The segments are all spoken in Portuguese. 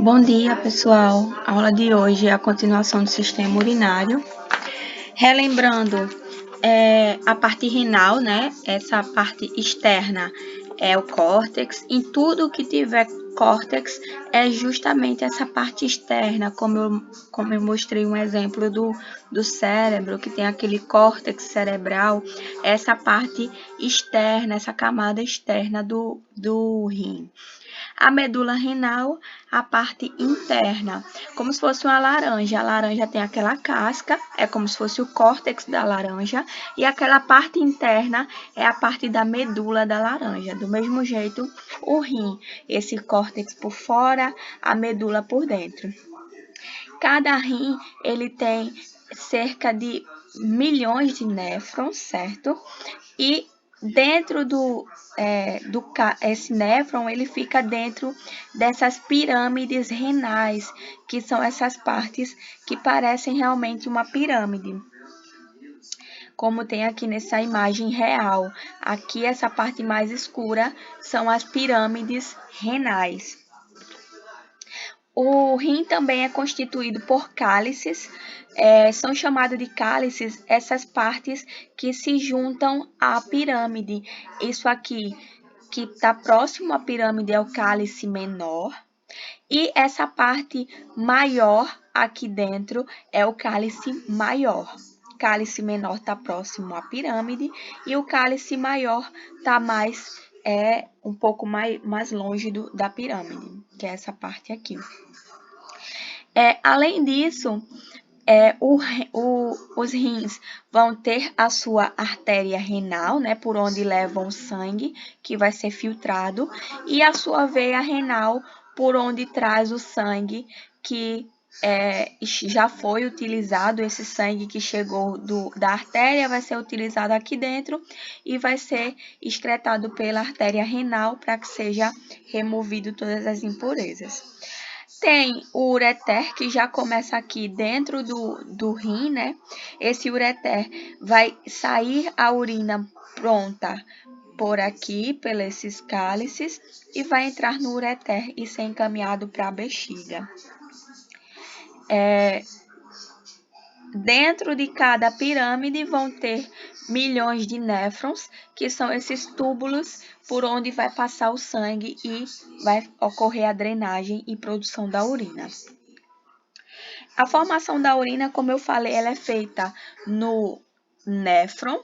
Bom dia, pessoal. A aula de hoje é a continuação do sistema urinário. Relembrando, a parte renal, né? Essa parte externa é o córtex. Em tudo que tiver córtex é justamente essa parte externa, como eu mostrei um exemplo do cérebro, que tem aquele córtex cerebral, essa parte externa, essa camada externa do rim. A medula renal, a parte interna, como se fosse uma laranja. A laranja tem aquela casca, é como se fosse o córtex da laranja, e aquela parte interna é a parte da medula da laranja. Do mesmo jeito, o rim, esse córtex por fora, a medula por dentro. Cada rim, ele tem cerca de milhões de néfrons, certo? E dentro esse néfron, ele fica dentro dessas pirâmides renais, que são essas partes que parecem realmente uma pirâmide. Como tem aqui nessa imagem real. Aqui, essa parte mais escura são as pirâmides renais. O rim também é constituído por cálices, são chamados de cálices essas partes que se juntam à pirâmide. Isso aqui que está próximo à pirâmide é o cálice menor, e essa parte maior aqui dentro é o cálice maior. O cálice menor está próximo à pirâmide e o cálice maior está um pouco mais longe da pirâmide, que é essa parte aqui. Além disso, os rins vão ter a sua artéria renal, né, por onde levam o sangue, que vai ser filtrado, e a sua veia renal, por onde traz o sangue que já foi utilizado. Esse sangue que chegou da artéria vai ser utilizado aqui dentro e vai ser excretado pela artéria renal para que seja removido todas as impurezas. Tem o ureter, que já começa aqui dentro do rim, né? Esse ureter vai sair a urina pronta por aqui, pelos esses cálices, e vai entrar no ureter e ser encaminhado para a bexiga. Dentro de cada pirâmide vão ter milhões de néfrons, que são esses túbulos por onde vai passar o sangue e vai ocorrer a drenagem e produção da urina. A formação da urina, como eu falei, ela é feita no néfron.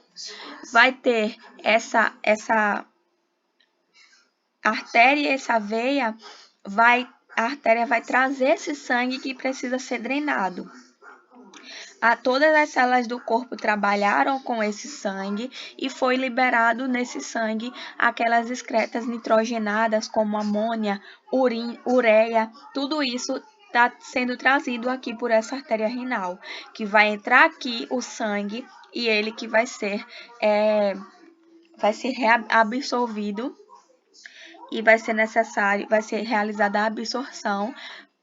Vai ter essa artéria, essa veia, a artéria vai trazer esse sangue que precisa ser drenado. Todas as células do corpo trabalharam com esse sangue e foi liberado nesse sangue aquelas excretas nitrogenadas como amônia, ureia, tudo isso está sendo trazido aqui por essa artéria renal, que vai entrar aqui o sangue e ele que vai ser reabsorvido e vai ser realizada a absorção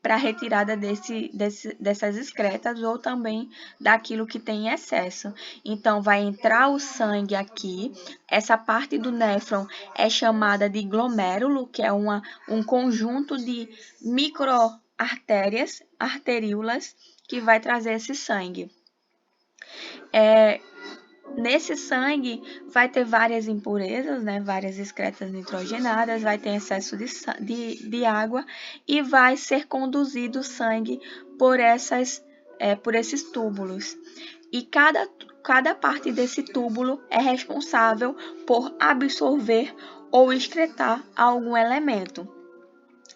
para a retirada dessas excretas ou também daquilo que tem em excesso. Então, vai entrar o sangue aqui. Essa parte do néfron é chamada de glomérulo, que é um conjunto de microartérias, arteríolas, que vai trazer esse sangue. Nesse sangue vai ter várias impurezas, né? Várias excretas nitrogenadas, vai ter excesso de água e vai ser conduzido o sangue por esses túbulos. E cada parte desse túbulo é responsável por absorver ou excretar algum elemento.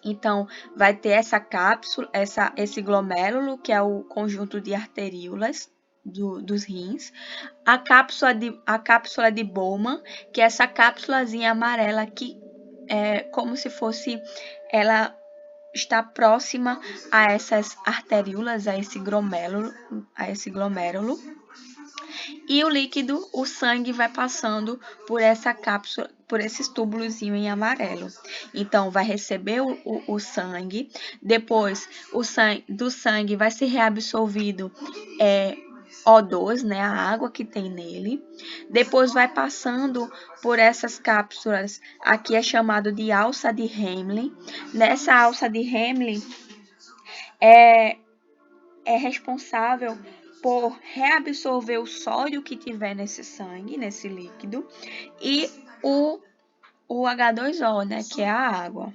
Então, vai ter essa cápsula, esse glomérulo, que é o conjunto de arteríolas dos rins, a cápsula de Bowman, que é essa cápsulazinha amarela que é como se fosse, ela está próxima a essas arteríolas, a esse glomérulo. E o líquido, o sangue, vai passando por essa cápsula, por esses túbulos em amarelo. Então, vai receber o sangue, depois do sangue vai ser reabsorvido O2, né, a água que tem nele. Depois vai passando por essas cápsulas, aqui é chamado de alça de Hemling. Nessa alça de Hemling é responsável por reabsorver o sódio que tiver nesse sangue, nesse líquido, e o H2O, né, que é a água.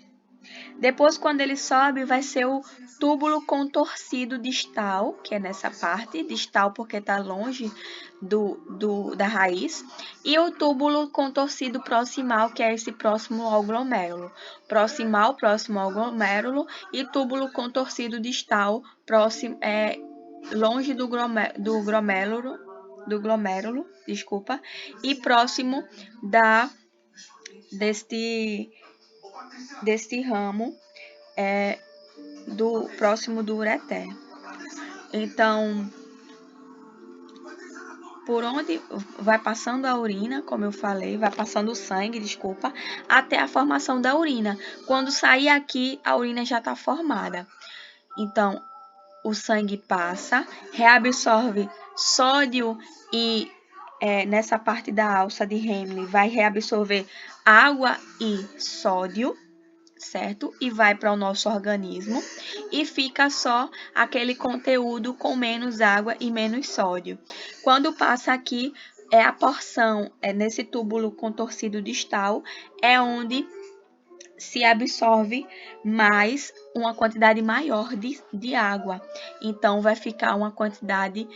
Depois, quando ele sobe, vai ser o túbulo contorcido distal, que é nessa parte, distal porque está longe da raiz, e o túbulo contorcido proximal, que é esse próximo ao glomérulo. Proximal, próximo ao glomérulo, e túbulo contorcido distal, próximo, longe do glomérulo, desculpa, e próximo deste ramo, próximo do ureter. Então, por onde vai passando a urina, como eu falei, vai passando o sangue, desculpa, até a formação da urina. Quando sair aqui, a urina já está formada. Então, o sangue passa, reabsorve sódio e nessa parte da alça de Hemling vai reabsorver água e sódio, certo? E vai para o nosso organismo e fica só aquele conteúdo com menos água e menos sódio. Quando passa aqui, a porção, nesse túbulo contorcido distal, é onde se absorve mais uma quantidade maior de água. Então, vai ficar uma quantidade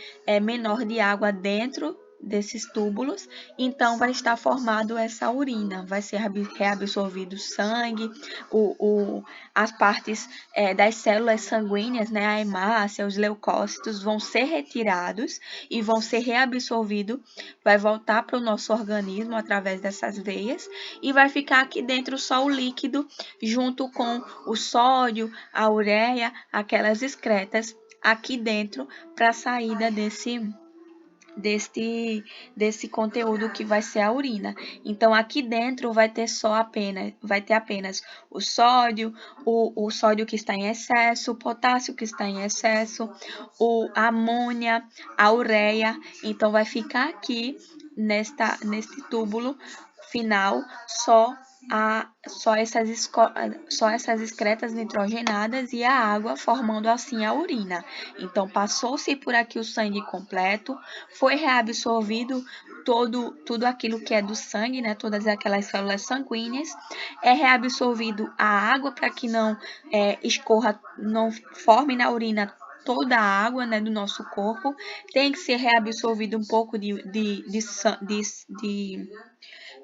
menor de água dentro desses túbulos, então vai estar formado essa urina, vai ser reabsorvido o sangue, as partes das células sanguíneas, né, a hemácia, os leucócitos vão ser retirados e vão ser reabsorvidos, vai voltar para o nosso organismo através dessas veias e vai ficar aqui dentro só o líquido junto com o sódio, a ureia, aquelas excretas aqui dentro para a saída desse conteúdo que vai ser a urina. Então, aqui dentro vai ter apenas o sódio, o sódio que está em excesso, o potássio que está em excesso, a amônia, a ureia. Então, vai ficar aqui neste túbulo final só essas excretas nitrogenadas e a água, formando assim a urina. Então, passou-se por aqui o sangue completo, foi reabsorvido tudo aquilo que é do sangue, né? Todas aquelas células sanguíneas, é reabsorvido a água para que não escorra, não forme na urina toda a água, né, do nosso corpo. Tem que ser reabsorvido um pouco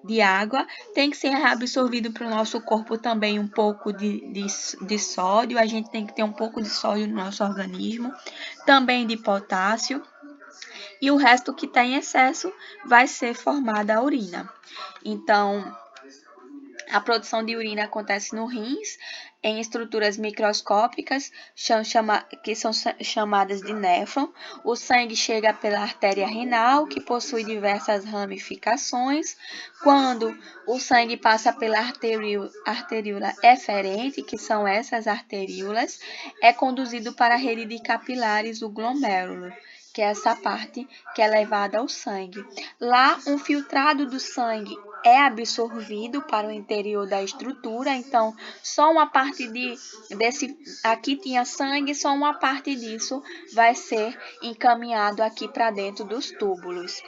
de água, tem que ser reabsorvido para o nosso corpo também um pouco de sódio, a gente tem que ter um pouco de sódio no nosso organismo, também de potássio, e o resto que está em excesso vai ser formada a urina. Então, a produção de urina acontece no rins, em estruturas microscópicas, que são chamadas de néfron. O sangue chega pela artéria renal, que possui diversas ramificações. Quando o sangue passa pela arteríola eferente, que são essas arteríolas, é conduzido para a rede de capilares, o glomérulo, que é essa parte que é levada ao sangue. Lá, um filtrado do sangue é absorvido para o interior da estrutura, então só uma parte aqui tinha sangue, só uma parte disso vai ser encaminhado aqui para dentro dos túbulos.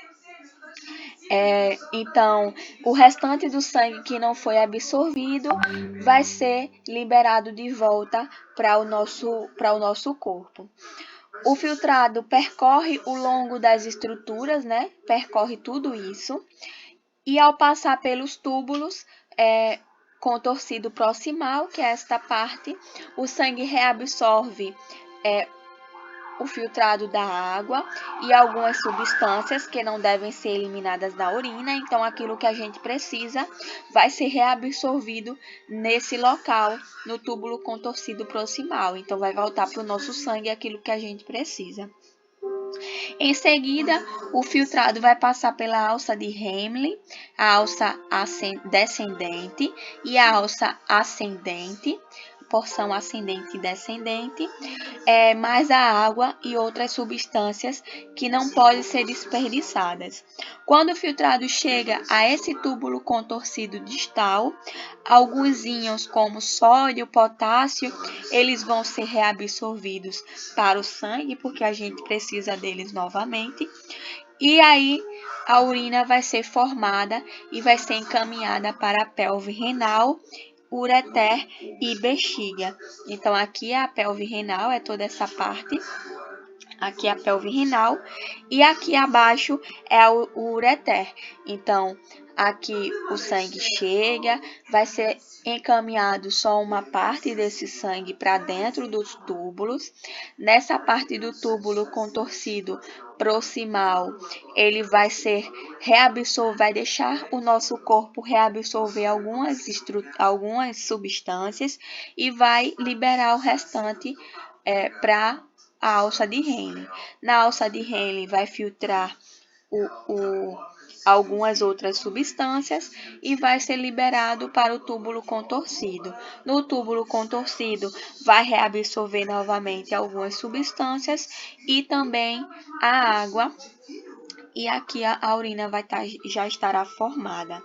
Então, o restante do sangue que não foi absorvido vai ser liberado de volta para o nosso corpo. O filtrado percorre o longo das estruturas, né? Percorre tudo isso. E ao passar pelos túbulos, contorcido proximal, que é esta parte, o sangue reabsorve o filtrado da água e algumas substâncias que não devem ser eliminadas da urina. Então, aquilo que a gente precisa vai ser reabsorvido nesse local, no túbulo contorcido proximal. Então, vai voltar para o nosso sangue aquilo que a gente precisa. Em seguida, o filtrado vai passar pela alça de Hemling, a alça descendente e a alça ascendente. porção ascendente e descendente, mais a água e outras substâncias que não podem ser desperdiçadas. Quando o filtrado chega a esse túbulo contorcido distal, alguns íons como sódio, potássio, eles vão ser reabsorvidos para o sangue, porque a gente precisa deles novamente. E aí a urina vai ser formada e vai ser encaminhada para a pelve renal, ureter e bexiga. Então aqui a pelve renal é toda essa parte. Aqui é a pelve renal e aqui abaixo é o ureter. Então, aqui o sangue chega, vai ser encaminhado só uma parte desse sangue para dentro dos túbulos. Nessa parte do túbulo contorcido proximal, ele vai ser vai deixar o nosso corpo reabsorver algumas substâncias e vai liberar o restante para a alça de Henle. Na alça de Henle vai filtrar algumas outras substâncias e vai ser liberado para o túbulo contorcido. No túbulo contorcido vai reabsorver novamente algumas substâncias e também a água, e aqui a urina já estará formada.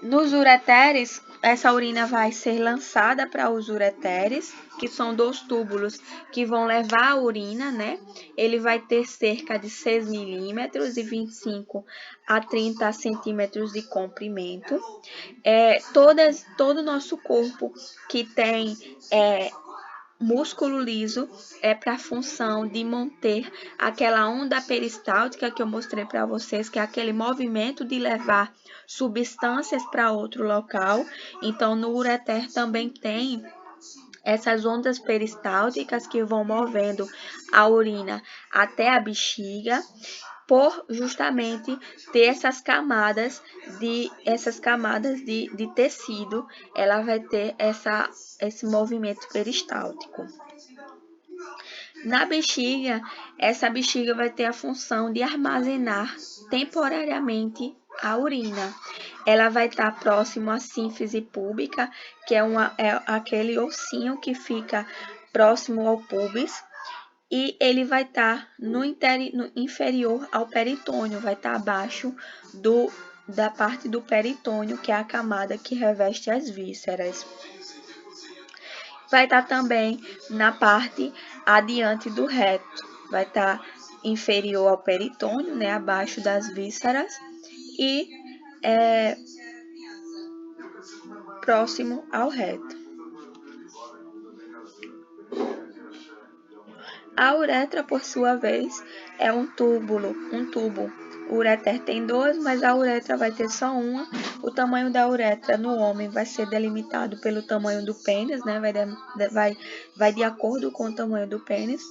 Nos ureteres, essa urina vai ser lançada para os ureteres, que são 2 túbulos que vão levar a urina, né? Ele vai ter cerca de 6 milímetros e 25 a 30 centímetros de comprimento. Todo o nosso corpo que tem músculo liso é para a função de manter aquela onda peristáltica que eu mostrei para vocês, que é aquele movimento de levar substâncias para outro local. Então, no ureter também tem essas ondas peristálticas que vão movendo a urina até a bexiga, por justamente ter essas camadas de tecido, ela vai ter esse movimento peristáltico. Na bexiga, essa bexiga vai ter a função de armazenar temporariamente a urina. Ela vai estar próximo à sínfise púbica, que é aquele ossinho que fica próximo ao púbis, e ele vai estar no inferior ao peritônio, vai estar abaixo da parte do peritônio, que é a camada que reveste as vísceras. Vai estar também na parte adiante do reto, vai estar inferior ao peritônio, né, abaixo das vísceras, e próximo ao reto. A uretra, por sua vez, é um tubo. O ureter tem 2, mas a uretra vai ter só uma. O tamanho da uretra no homem vai ser delimitado pelo tamanho do pênis, né? Vai de acordo com o tamanho do pênis.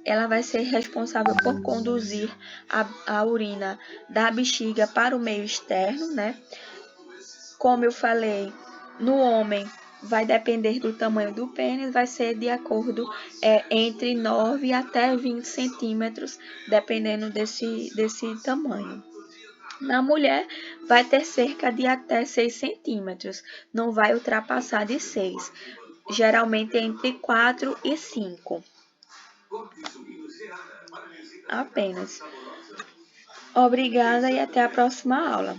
Ela vai ser responsável por conduzir a urina da bexiga para o meio externo, né? Como eu falei, no homem vai depender do tamanho do pênis, vai ser de acordo entre 9 até 20 centímetros, dependendo desse tamanho. Na mulher, vai ter cerca de até 6 centímetros, não vai ultrapassar de 6, geralmente entre 4 e 5. Apenas. Obrigada e até a próxima aula.